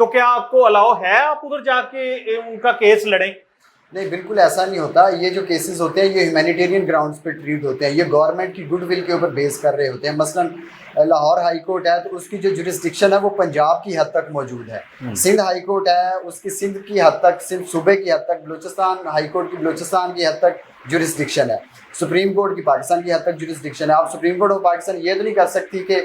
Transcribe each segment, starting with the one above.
تو کیا آپ کو الاؤ ہے آپ ادھر جا کے ان کا کیس لڑیں؟ نہیں، بالکل ایسا نہیں ہوتا. یہ جو کیسز ہوتے ہیں یہ ہیومینیٹیرین گراؤنڈس پہ ٹریٹ ہوتے ہیں. یہ گورنمنٹ کی گڈ ول کے اوپر بیس کر رہے ہوتے ہیں. مثلا لاہور ہائی کورٹ ہے تو اس کی جو جورسڈکشن ہے وہ پنجاب کی حد تک موجود ہے. سندھ ہائی کورٹ ہے اس کی سندھ کی حد تک، سندھ صوبے کی حد تک. بلوچستان ہائی کورٹ کی بلوچستان کی حد تک جورسڈکشن ہے. سپریم کورٹ کی پاکستان کی حد تک جورسڈکشن ہے. آپ سپریم کورٹ آف پاکستان یہ تو نہیں کر سکتی کہ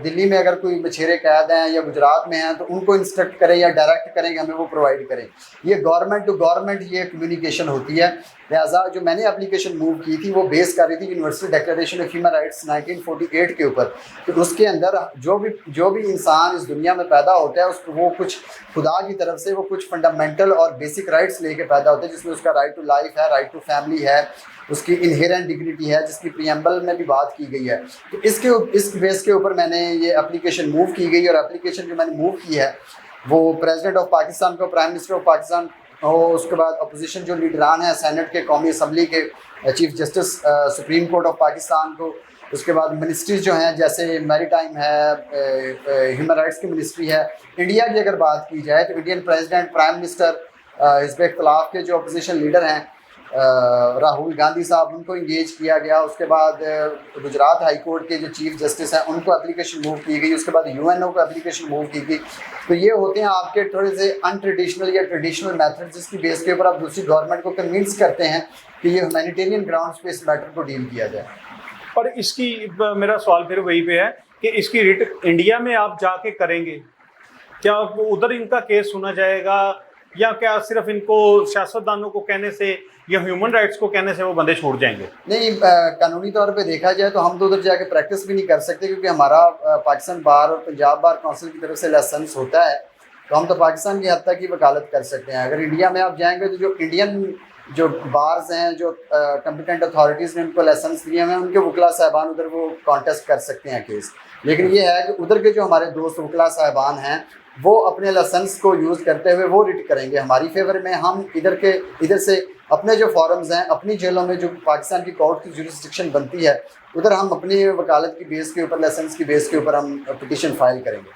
دلی میں اگر کوئی مچھیرے قید ہیں یا گجرات میں ہیں تو ان کو انسٹرکٹ کریں یا ڈائریکٹ کریں کہ ہمیں وہ پرووائڈ کریں. یہ گورنمنٹ ٹو گورنمنٹ یہ کمیونیکیشن ہوتی ہے. لہٰذا جو میں نے اپلیکیشن موو کی تھی وہ بیس کر رہی تھی universal declaration of human rights 1948 کے اوپر. تو اس کے اندر جو بھی انسان اس دنیا میں پیدا ہوتا ہے اس کو وہ کچھ خدا کی طرف سے وہ کچھ فنڈامنٹل اور بیسک رائٹس لے کے پیدا ہوتے ہیں، جس میں اس کا رائٹ ٹو لائف ہے، رائٹ ٹو فیملی ہے، اس کی انہیرنٹ ڈگنیٹی ہے جس کی پریمبل میں بھی بات کی گئی ہے. تو اس بیس کے اوپر میں نے یہ اپلیکیشن موو کی گئی. اور اپلیکیشن جو میں نے موو کی ہے وہ پریزیڈنٹ آف پاکستان کو، پرائم منسٹر آف پاکستان اور اس کے بعد اپوزیشن جو لیڈران ہیں سینٹ کے، قومی اسمبلی کے، chief justice supreme court of Pakistan کو، اس کے بعد منسٹریز جو ہیں جیسے میری ٹائم ہے، ہیومن رائٹس کی منسٹری ہے. انڈیا کی اگر بات کی جائے تو انڈین پریزیڈنٹ، پرائم منسٹر، حزب اختلاف کے جو اپوزیشن لیڈر ہیں راہل گاندھی صاحب، ان کو انگیج کیا گیا. اس کے بعد گجرات ہائی کورٹ کے جو چیف جسٹس ہیں ان کو اپلیکیشن موو کی گئی. اس کے بعد UNO کو اپلیکیشن موو کی گئی. تو یہ ہوتے ہیں آپ کے تھوڑے سے ان ٹریڈیشنل یا ٹریڈیشنل میتھڈ جس کی بیس کے اوپر آپ دوسری گورنمنٹ کو کنونس کرتے ہیں کہ یہ ہیومینیٹیرین گراؤنڈس پہ اس میٹر کو ڈیل کیا جائے. اور اس کی میرا سوال پھر وہی پہ ہے کہ اس کی ریٹ انڈیا میں آپ جا کے کریں گے، کیا ادھر ان کا کیس سنا جائے گا یا کیا صرف ان کو سیاستدانوں کو کہنے سے یا ہیومن رائٹس کو کہنے سے وہ بندے چھوڑ جائیں گے؟ نہیں، قانونی طور پہ دیکھا جائے تو ہم تو ادھر جا کے پریکٹس بھی نہیں کر سکتے کیونکہ ہمارا پاکستان بار اور پنجاب بار کونسل کی طرف سے لائسنس ہوتا ہے. تو ہم تو پاکستان کی حد تک ہی وکالت کر سکتے ہیں. اگر انڈیا میں آپ جائیں گے تو جو انڈین جو بارز ہیں، جو کمپیٹنٹ اتھارٹیز نے ان کو لائسنس دیے ہیں، ان کے وکلا صاحبان ادھر وہ کانٹیسٹ کر سکتے ہیں کیس. لیکن یہ ہے کہ ادھر کے جو ہمارے دوست وکلا صاحبان ہیں وہ اپنے لائسنس کو یوز کرتے ہوئے وہ ریٹ کریں گے ہماری فیور میں. ہم ادھر سے اپنے جو فارمز ہیں اپنی جیلوں میں جو پاکستان کی کورٹ کی جورسڈکشن بنتی ہے ادھر ہم اپنی وکالت کی بیس کے اوپر، لائسنس کی بیس کے اوپر ہم پٹیشن فائل کریں گے.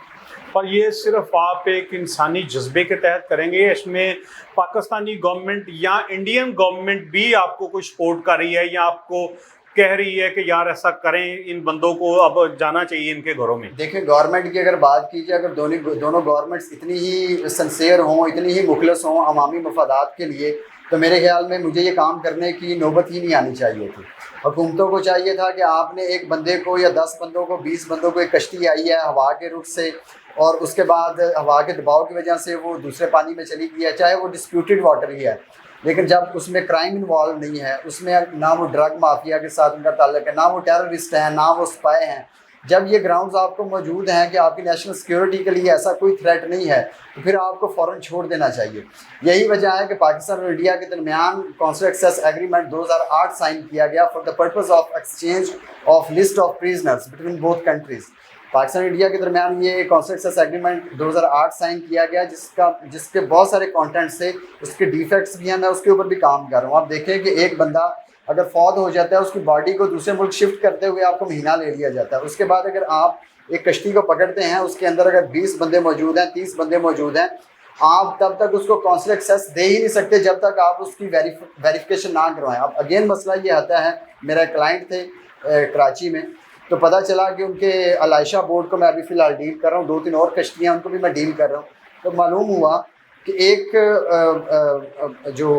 اور یہ صرف آپ ایک انسانی جذبے کے تحت کریں گے، اس میں پاکستانی گورنمنٹ یا انڈین گورنمنٹ بھی آپ کو کچھ سپورٹ کر رہی ہے یا آپ کو کہہ رہی ہے کہ یار ایسا کریں، ان بندوں کو اب جانا چاہیے ان کے گھروں میں؟ دیکھیں، گورنمنٹ کی اگر بات کی جائے، اگر دونوں گورنمنٹس اتنی ہی سنسیئر ہوں، اتنی ہی مخلص ہوں عوامی مفادات کے لیے، تو میرے خیال میں مجھے یہ کام کرنے کی نوبت ہی نہیں آنی چاہیے تھی. حکومتوں کو چاہیے تھا کہ آپ نے ایک بندے کو یا 10 بندوں کو، 20 بندوں کو، ایک کشتی آئی ہے ہوا کے رخ سے اور اس کے بعد ہوا کے دباؤ کی وجہ سے وہ دوسرے پانی میں چلی گئی ہے، چاہے وہ ڈسپیوٹڈ واٹر ہی ہے، لیکن جب اس میں کرائم انوالو نہیں ہے، اس میں نہ وہ ڈرگ مافیا کے ساتھ ان کا تعلق ہے، نہ وہ ٹیررسٹ ہیں، نہ وہ اسپائے ہیں، جب یہ گراؤنڈز آپ کو موجود ہیں کہ آپ کی نیشنل سیکیورٹی کے لیے ایسا کوئی تھریٹ نہیں ہے تو پھر آپ کو فوراً چھوڑ دینا چاہیے. یہی وجہ ہے کہ پاکستان اور انڈیا کے درمیان کونسلر ایکسیس ایگریمنٹ 2008 سائن کیا گیا for the purpose of exchange of list of prisoners between both countries. Pakistan اور انڈیا کے درمیان یہ کونسلر ایکسیس ایگریمنٹ 2008 سائن کیا گیا جس کے بہت سارے کانٹینٹس تھے، اس کے ڈیفیکٹس بھی ہیں، میں اس کے اوپر بھی کام کر رہا ہوں. آپ دیکھیں کہ ایک بندہ اگر فوت ہو جاتا ہے اس کی باڈی کو دوسرے ملک شفٹ کرتے ہوئے آپ کو مہینہ لے لیا جاتا ہے. اس کے بعد اگر آپ ایک کشتی کو پکڑتے ہیں، اس کے اندر اگر 20 بندے موجود ہیں، 30 بندے موجود ہیں، آپ تب تک اس کو کونسلر ایکسیس دے ہی نہیں سکتے جب تک آپ اس کی ویریفیکیشن نہ کروائیں. اب اگین مسئلہ یہ آتا ہے، میرا ایک کلائنٹ تھے کراچی میں، تو پتہ چلا کہ ان کے علائشہ بورڈ کو میں ابھی فی الحال ڈیل کر رہا ہوں، 2-3 اور کشتیاں ان کو بھی میں ڈیل کر رہا ہوں. تو معلوم ہوا کہ ایک جو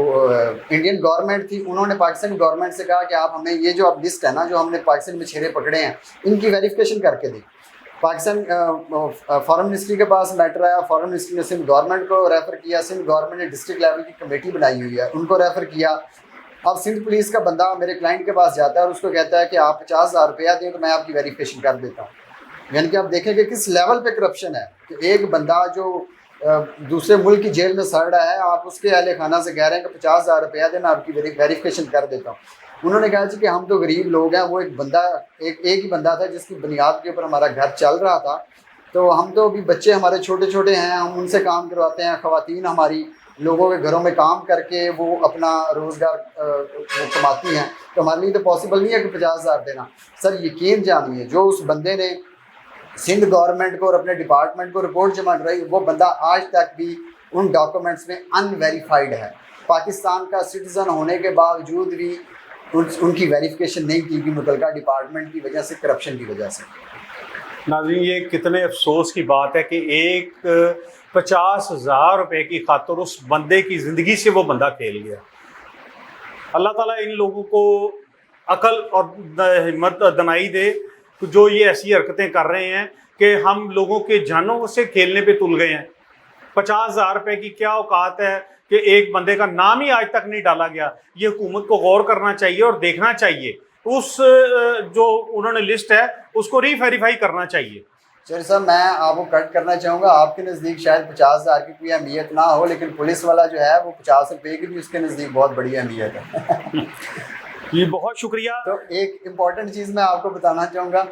انڈین گورنمنٹ تھی انہوں نے پاکستانی گورنمنٹ سے کہا کہ آپ ہمیں یہ جو اب لسٹ ہے نا جو ہم نے پاکستان میں چھیرے پکڑے ہیں ان کی ویریفیکیشن کر کے دیں. پاکستان فارن منسٹری کے پاس میٹر آیا، فارن منسٹری نے سندھ گورنمنٹ کو ریفر کیا، سندھ گورنمنٹ نے ڈسٹرکٹ لیول کی کمیٹی بنائی ہوئی ہے ان کو ریفر کیا. اب سندھ پولیس کا بندہ میرے کلائنٹ کے پاس جاتا ہے اور اس کو کہتا ہے کہ آپ 50,000 روپیہ دیں تو میں آپ کی ویریفیکیشن کر دیتا ہوں. یعنی کہ آپ دیکھیں کہ کس لیول پہ کرپشن ہے کہ ایک بندہ جو دوسرے ملک کی جیل میں سڑ رہا ہے، آپ اس کے اہل خانہ سے کہہ رہے ہیں کہ 50,000 روپیہ دیں میں آپ کی ویریفیکیشن کر دیتا ہوں. انہوں نے کہا جی کہ ہم تو غریب لوگ ہیں، وہ ایک ہی بندہ تھا جس کی بنیاد کے اوپر ہمارا گھر چل رہا تھا، تو ہم تو ابھی بچے ہمارے چھوٹے چھوٹے ہیں، ہم ان سے کام کرواتے ہیں، خواتین ہماری لوگوں کے گھروں میں کام کر کے وہ اپنا روزگار وہ کماتی ہیں، تو ہمارے لیے تو پاسبل نہیں ہے کہ 50,000 دینا. سر یقین جانیے جو اس بندے نے سندھ گورنمنٹ کو اور اپنے ڈپارٹمنٹ کو رپورٹ جمع کرائی، وہ بندہ آج تک بھی ان ڈاکومنٹس میں ان ویریفائڈ ہے، پاکستان کا سٹیزن ہونے کے باوجود بھی ان کی ویریفیکیشن نہیں کی گئی متعلقہ ڈپارٹمنٹ کی وجہ سے، کرپشن کی وجہ سے۔ ناظرین، یہ کتنے افسوس کی بات ہے کہ ایک 50,000 روپے کی خاطر اس بندے کی زندگی سے وہ بندہ کھیل گیا۔ اللہ تعالیٰ ان لوگوں کو عقل اور ہمت دنائی دے جو یہ ایسی حرکتیں کر رہے ہیں کہ ہم لوگوں کے جانوں سے کھیلنے پہ تل گئے ہیں۔ 50,000 روپے کی کیا اوقات ہے کہ ایک بندے کا نام ہی آج تک نہیں ڈالا گیا۔ یہ حکومت کو غور کرنا چاہیے اور دیکھنا چاہیے، اس جو انہوں نے لسٹ ہے اس کو ری ویریفائی کرنا چاہیے۔ چلیے صاحب، میں آپ کو کٹ کرنا چاہوں گا، آپ کے نزدیک شاید 50,000 کی کوئی اہمیت نہ ہو، لیکن پولیس والا جو ہے وہ 50 روپے کی بھی اس کے نزدیک بہت بڑی اہمیت ہے۔ جی بہت شکریہ۔ تو ایک امپورٹنٹ چیز میں آپ کو بتانا چاہوں گا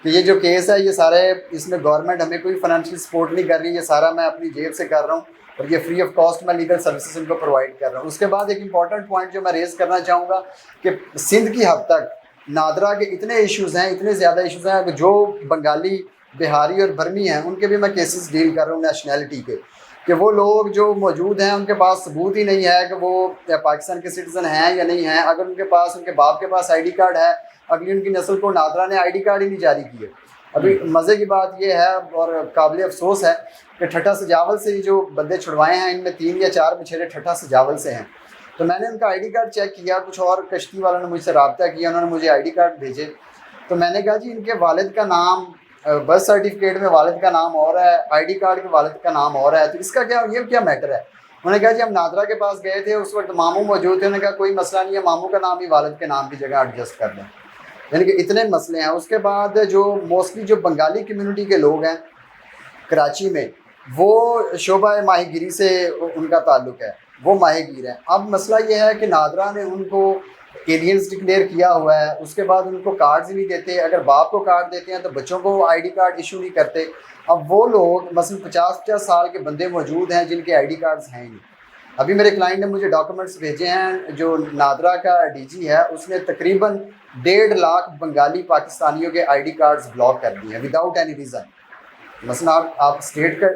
کہ یہ جو کیس ہے یہ سارے، اس میں گورنمنٹ ہمیں کوئی فائنینشیل سپورٹ نہیں کر رہی، یہ سارا میں اپنی جیب سے کر رہا ہوں اور یہ فری آف کاسٹ میں لیگل سروسز ان کو پرووائڈ کر رہا ہوں۔ اس کے بعد ایک امپورٹنٹ پوائنٹ جو میں ریز کرنا چاہوں گا کہ سندھ کی حد تک نادرا کے اتنے ایشوز ہیں، اتنے زیادہ ایشوز ہیں کہ جو بنگالی، بہاری اور برمی ہیں ان کے بھی میں کیسز ڈیل کر رہا ہوں نیشنلٹی کے، کہ وہ لوگ جو موجود ہیں ان کے پاس ثبوت ہی نہیں ہے کہ وہ پاکستان کے سٹیزن ہیں یا نہیں ہیں۔ اگر ان کے پاس، ان کے باپ کے پاس آئی ڈی کارڈ ہے، اگلی ان کی نسل کو نادرا نے آئی ڈی کارڈ ہی نہیں جاری کیے۔ ابھی مزے کی بات یہ ہے اور قابل افسوس ہے کہ ٹھٹھا سجاول سے جو بندے چھڑوائے ہیں ان میں 3 یا 4 بچھیرے ٹھٹھا سجاول سے ہیں۔ تو میں نے ان کا آئی ڈی کارڈ چیک کیا، کچھ اور کشتی والوں نے مجھ سے رابطہ کیا، انہوں نے مجھے آئی ڈی کارڈ بھیجے، تو میں نے کہا جی ان کے والد کا نام برتھ سرٹیفکیٹ میں والد کا نام اور ہے، آئی ڈی کارڈ کے والد کا نام اور ہے، تو اس کا کیا، یہ کیا میٹر ہے؟ انہوں نے کہا جی ہم نادرا کے پاس گئے تھے، اس وقت ماموں موجود تھے، انہوں نے کہا کوئی مسئلہ نہیں ہے، ماموں کا نام ہی والد کے نام کی جگہ ایڈجسٹ کر دیں۔ یعنی کہ اتنے مسئلے ہیں۔ اس کے بعد جو موسٹلی جو بنگالی کمیونٹی کے لوگ ہیں کراچی میں، وہ شعبہ ماہی گیری سے ان کا تعلق ہے، وہ ماہی گیر ہیں۔ اب مسئلہ یہ ہے کہ نادرا نے ان کو ایلینز ڈکلیئر کیا ہوا ہے، اس کے بعد ان کو کارڈز نہیں دیتے، اگر باپ کو کارڈ دیتے ہیں تو بچوں کو آئی ڈی کارڈ ایشو نہیں کرتے۔ اب وہ لوگ مثلا 50 سال کے بندے موجود ہیں جن کے آئی ڈی کارڈز ہیں ہی نہیں۔ ابھی میرے کلائنٹ نے مجھے ڈاکومنٹس بھیجے ہیں، جو نادرا کا ڈی جی ہے اس نے تقریباً 1.5 لاکھ بنگالی پاکستانیوں کے آئی ڈی کارڈز بلاک کر دیے ہیں وداؤٹ اینی ریزن۔ مثلا آپ اسٹیٹ کا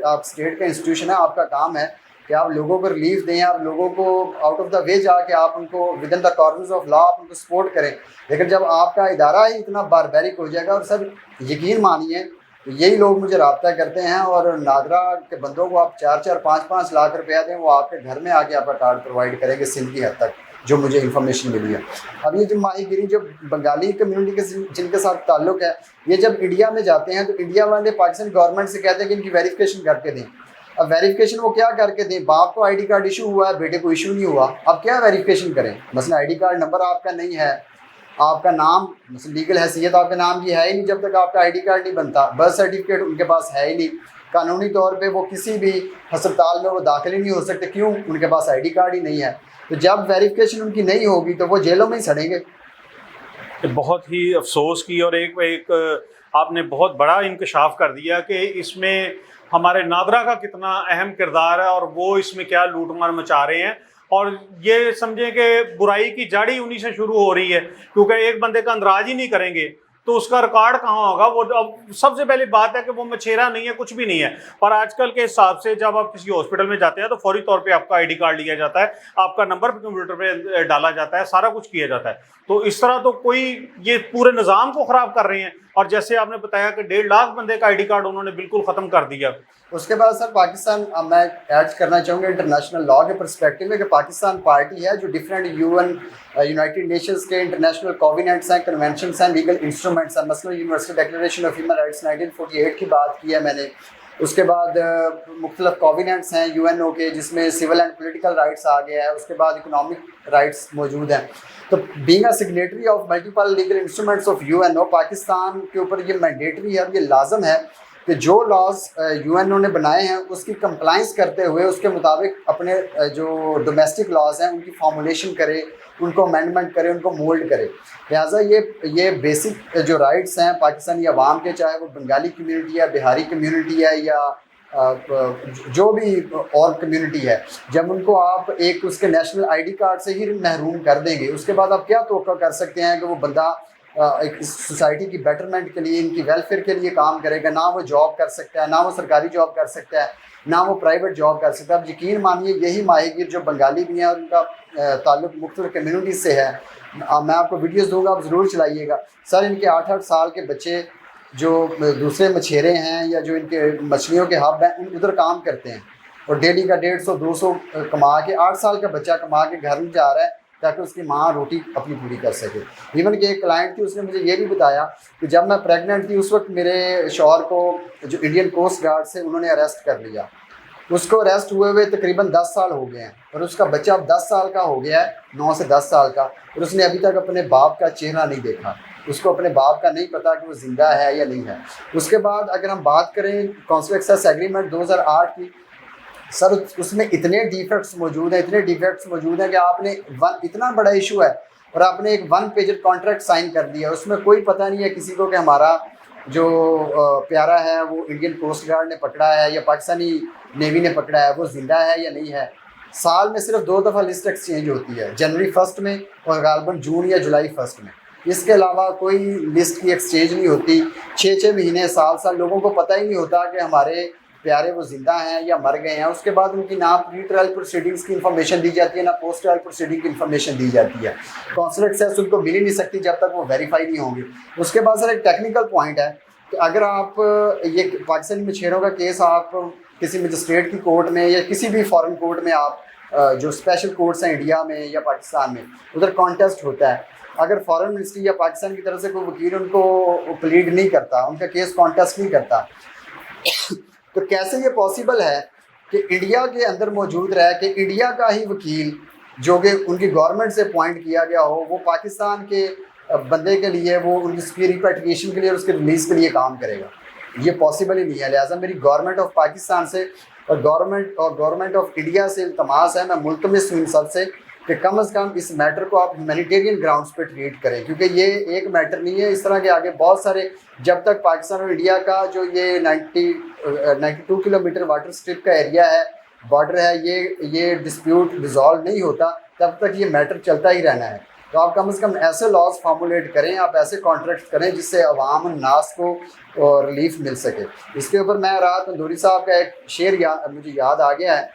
انسٹیٹیوشن ہے، آپ کا کام ہے کہ آپ لوگوں کو ریلیف دیں، آپ لوگوں کو آؤٹ آف دا وے جا کے آپ ان کو with in the corners of law آپ ان کو سپورٹ کریں، لیکن جب آپ کا ادارہ ہی اتنا باربیرک ہو جائے گا، اور سر یقین مانیے یہی لوگ مجھے رابطہ کرتے ہیں، اور نادرا کے بندوں کو آپ 4-4 5-5 لاکھ روپیہ دیں، وہ آپ کے گھر میں آ کے آپ کا کارڈ پرووائڈ کریں گے سندھ کی حد تک، جو مجھے انفارمیشن ملی ہے۔ اب یہ جو ماہی گیری جو بنگالی کمیونٹی کے جن کے ساتھ تعلق ہے، یہ جب انڈیا میں جاتے ہیں تو انڈیا والے پاکستان گورنمنٹ سے کہتے ہیں کہ ان کی ویریفیکیشن کر کے دیں۔ اب ویریفیکیشن وہ کیا کر کے دیں؟ باپ کو آئی ڈی کارڈ ایشو ہوا ہے، بیٹے کو ایشو نہیں ہوا، اب کیا ویریفیکیشن کریں؟ مثلا آئی ڈی کارڈ نمبر آپ کا نہیں ہے، آپ کا نام مثلا لیگل حیثیت آپ کے نام کی ہے ہی نہیں جب تک آپ کا آئی ڈی کارڈ نہیں بنتا، برتھ سرٹیفکیٹ ان کے پاس ہے ہی نہیں، قانونی طور پہ وہ کسی بھی ہسپتال میں وہ داخل ہی نہیں ہو سکتے، کیوں؟ ان کے پاس آئی ڈی کارڈ ہی نہیں ہے۔ تو جب ویریفیکیشن ان کی نہیں ہوگی تو وہ جیلوں میں ہی سڑیں گے۔ بہت ہی افسوس کی، اور ایک آپ نے بہت بڑا انکشاف کر دیا کہ اس میں ہمارے نادرا کا کتنا اہم کردار ہے، اور وہ اس میں کیا لوٹ مار مچا رہے ہیں۔ اور یہ سمجھیں کہ برائی کی جڑ ہی انہی سے شروع ہو رہی ہے، کیونکہ ایک بندے کا اندراج ہی نہیں کریں گے تو اس کا ریکارڈ کہاں ہوگا؟ وہ اب سب سے پہلی بات ہے کہ وہ مچھیرا نہیں ہے، کچھ بھی نہیں ہے۔ اور آج کل کے حساب سے جب آپ کسی ہاسپٹل میں جاتے ہیں تو فوری طور پہ آپ کا آئی ڈی کارڈ لیا جاتا ہے، آپ کا نمبر کمپیوٹر پہ ڈالا جاتا ہے، سارا کچھ کیا جاتا ہے۔ تو اس طرح تو کوئی یہ پورے نظام کو خراب کر رہے ہیں، اور جیسے آپ نے بتایا کہ 1.5 لاکھ بندے کا آئی ڈی کارڈ انہوں نے بالکل ختم کر دیا۔ اس کے بعد سر پاکستان، میں ایڈ کرنا چاہوں گا انٹرنیشنل لا کے پرسپیکٹو میں، کہ پاکستان پارٹی ہے جو ڈفرینٹ یونائٹڈ نیشنز کے انٹرنیشنل کووننٹس ہیں، کنونشنس ہیں، لیگل انسٹرومنٹس ہیں۔ مثلا universal declaration of human rights 1948 کی بات کی ہے میں نے۔ اس کے بعد مختلف کووننٹس ہیں UN کے، جس میں سول اینڈ پولیٹیکل رائٹس آ گیا ہے۔ اس کے بعد اکنامک رائٹس موجود ہیں۔ تو being a signatory of multiple legal instruments of UNO، Pakistan کے اوپر یہ مینڈیٹری ہے اور یہ لازم ہے کہ جو لاز UNO نے بنائے ہیں اس کی کمپلائنس کرتے ہوئے اس کے مطابق اپنے جو ڈومیسٹک لاز ہیں ان کی فارمولیشن کرے، ان کو امینڈمنٹ کرے، ان کو مولڈ کرے۔ لہٰذا یہ بیسک جو رائٹس ہیں پاکستانی عوام کے، چاہے وہ بنگالی کمیونٹی ہے، بہاری کمیونٹی ہے، یا جو بھی اور کمیونٹی ہے، جب ان کو آپ ایک اس کے نیشنل آئی ڈی کارڈ سے ہی محروم کر دیں گے، اس کے بعد آپ کیا توقع کر سکتے ہیں کہ وہ بندہ ایک سوسائٹی کی بیٹرمنٹ کے لیے، ان کی ویلفیئر کے لیے کام کرے گا. نہ وہ جاب کر سکتا ہے، نہ وہ سرکاری جاب کر سکتا ہے، نہ وہ پرائیویٹ جاب کر سکتا ہے. اب یقین مانیے یہی ماہی گیر جو بنگالی بھی ہیں اور ان کا تعلق مختلف کمیونٹیز سے ہے، میں آپ کو ویڈیوز دوں گا، آپ ضرور چلائیے گا. سر ان کے 8-8 سال کے بچے جو دوسرے مچھیرے ہیں یا جو ان کے مچھلیوں کے ہب ہیں ادھر کام کرتے ہیں اور ڈیلی کا 150-200 کما کے 8 سال کا بچہ کما کے گھر میں جا رہا ہے تاکہ اس کی ماں روٹی اپنی پوری کر سکے. ایون کہ ایک کلائنٹ تھی، اس نے مجھے یہ بھی بتایا کہ جب میں پریگننٹ تھی اس وقت میرے شوہر کو جو انڈین کوسٹ گارڈ سے انہوں نے اریسٹ کر لیا. اس کو اریسٹ ہوئے تقریباً 10 سال ہو گئے ہیں اور اس کا بچہ اب 10 سال کا ہو گیا ہے، 9 سے 10 سال کا، اور اس نے ابھی تک اپنے باپ کا چہرہ نہیں دیکھا. اس کو اپنے باپ کا نہیں پتا کہ وہ زندہ ہے یا نہیں ہے. اس کے بعد اگر ہم بات کریں کونسل ایکسیس ایگریمنٹ 2008 کی، سر اس میں اتنے ڈیفیکٹس موجود ہیں کہ آپ نے اتنا بڑا ایشو ہے اور آپ نے ایک 1 پیجر کانٹریکٹ سائن کر دیا. اس میں کوئی پتہ نہیں ہے کسی کو کہ ہمارا جو پیارا ہے وہ انڈین کوسٹ گارڈ نے پکڑا ہے یا پاکستانی نیوی نے پکڑا ہے، وہ زندہ ہے یا نہیں ہے. سال میں صرف 2 دفعہ لسٹ ایکسچینج ہوتی ہے، جنوری 1 میں اور غالباً جون یا جولائی 1 میں. اس کے علاوہ کوئی لسٹ کی ایکسچینج نہیں ہوتی. 6 مہینے سال لوگوں کو پتہ ہی نہیں ہوتا کہ ہمارے پیارے وہ زندہ ہیں یا مر گئے ہیں. اس کے بعد ان کی نہ پری ٹرائل پروسیڈنگس کی انفارمیشن دی جاتی ہے، نہ پوسٹ ٹرائل پروسیڈنگ کی انفارمیشن دی جاتی ہے. کونسل ایکسیس ان کو مل ہی نہیں سکتی جب تک وہ ویریفائی نہیں ہوں گے. اس کے بعد سر ایک ٹیکنیکل پوائنٹ ہے کہ اگر آپ یہ پاکستانی مچھیروں کا کیس آپ کسی مجسٹریٹ کی کورٹ میں یا کسی بھی فارن کورٹ میں، آپ جو اسپیشل کورٹس ہیں انڈیا میں یا پاکستان میں، ادھر کانٹیسٹ ہوتا ہے. اگر فارن منسٹری یا پاکستان کی طرف سے کوئی وکیل ان کو پلیڈ نہیں کرتا، ان کا کیس کانٹیسٹ نہیں کرتا، تو کیسے یہ پاسبل ہے کہ انڈیا کے اندر موجود رہے کہ انڈیا کا ہی وکیل جو کہ ان کی گورنمنٹ سے اپوائنٹ کیا گیا ہو، وہ پاکستان کے بندے کے لیے، وہ ان کی ریپیٹیشن کے لیے اور اس کے ریلیز کے لیے کام کرے گا؟ یہ پاسبل ہی نہیں ہے. لہٰذا میری گورنمنٹ آف پاکستان سے اور گورنمنٹ آف انڈیا سے التماس ہے، میں ملتمس ہوں ان سب سے کہ کم از کم اس میٹر کو آپ ہیومینیٹیرین گراؤنڈس پہ ٹریٹ کریں، کیونکہ یہ ایک میٹر نہیں ہے. اس طرح کے آگے بہت سارے، جب تک پاکستان اور انڈیا کا جو یہ 92 کلومیٹر واٹر اسٹرپ کا ایریا ہے، بارڈر ہے، یہ ڈسپیوٹ ریزالو نہیں ہوتا تب تک یہ میٹر چلتا ہی رہنا ہے. تو آپ کم از کم ایسے لاز فارمولیٹ کریں، آپ ایسے کانٹریکٹ کریں جس سے عوام الناس کو ریلیف مل سکے. اس کے اوپر میں رات تندوری صاحب کا ایک شعر مجھے یاد آ گیا ہے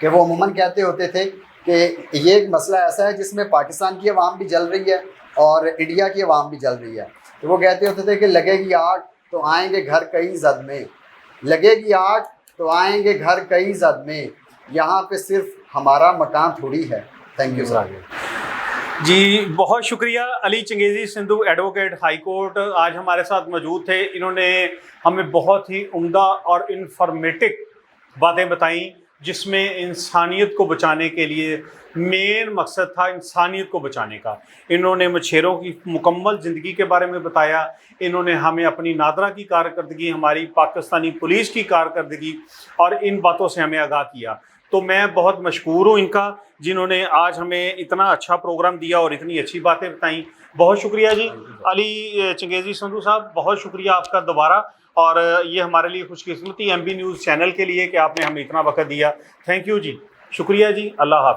کہ وہ عموماً کہتے ہوتے تھے کہ یہ ایک مسئلہ ایسا ہے جس میں پاکستان کی عوام بھی جل رہی ہے اور انڈیا کی عوام بھی جل رہی ہے. تو وہ کہتے ہوتے تھے کہ لگے گی آگ تو آئیں گے گھر کئی زد میں، لگے گی آگ تو آئیں گے گھر کئی زد میں، یہاں پہ صرف ہمارا مکان تھوڑی ہے. Thank you sir. جی بہت شکریہ. Ali Changezi Sandhu advocate high court آج ہمارے ساتھ موجود تھے. انہوں نے ہمیں بہت ہی عمدہ اور انفارمیٹو باتیں بتائیں جس میں انسانیت کو بچانے کے لیے مین مقصد تھا انسانیت کو بچانے کا. انہوں نے مچھیروں کی مکمل زندگی کے بارے میں بتایا. انہوں نے ہمیں اپنی نادرا کی کارکردگی، ہماری پاکستانی پولیس کی کارکردگی اور ان باتوں سے ہمیں آگاہ کیا. تو میں بہت مشکور ہوں ان کا، جنہوں نے آج ہمیں اتنا اچھا پروگرام دیا اور اتنی اچھی باتیں بتائیں. بہت شکریہ جی. علی چنگیزی سندھو صاحب بہت شکریہ آپ کا دوبارہ، اور یہ ہمارے لیے خوش قسمتی ایم بی نیوز چینل کے لیے کہ آپ نے ہمیں اتنا وقت دیا. تھینک یو جی، شکریہ جی. اللہ حافظ.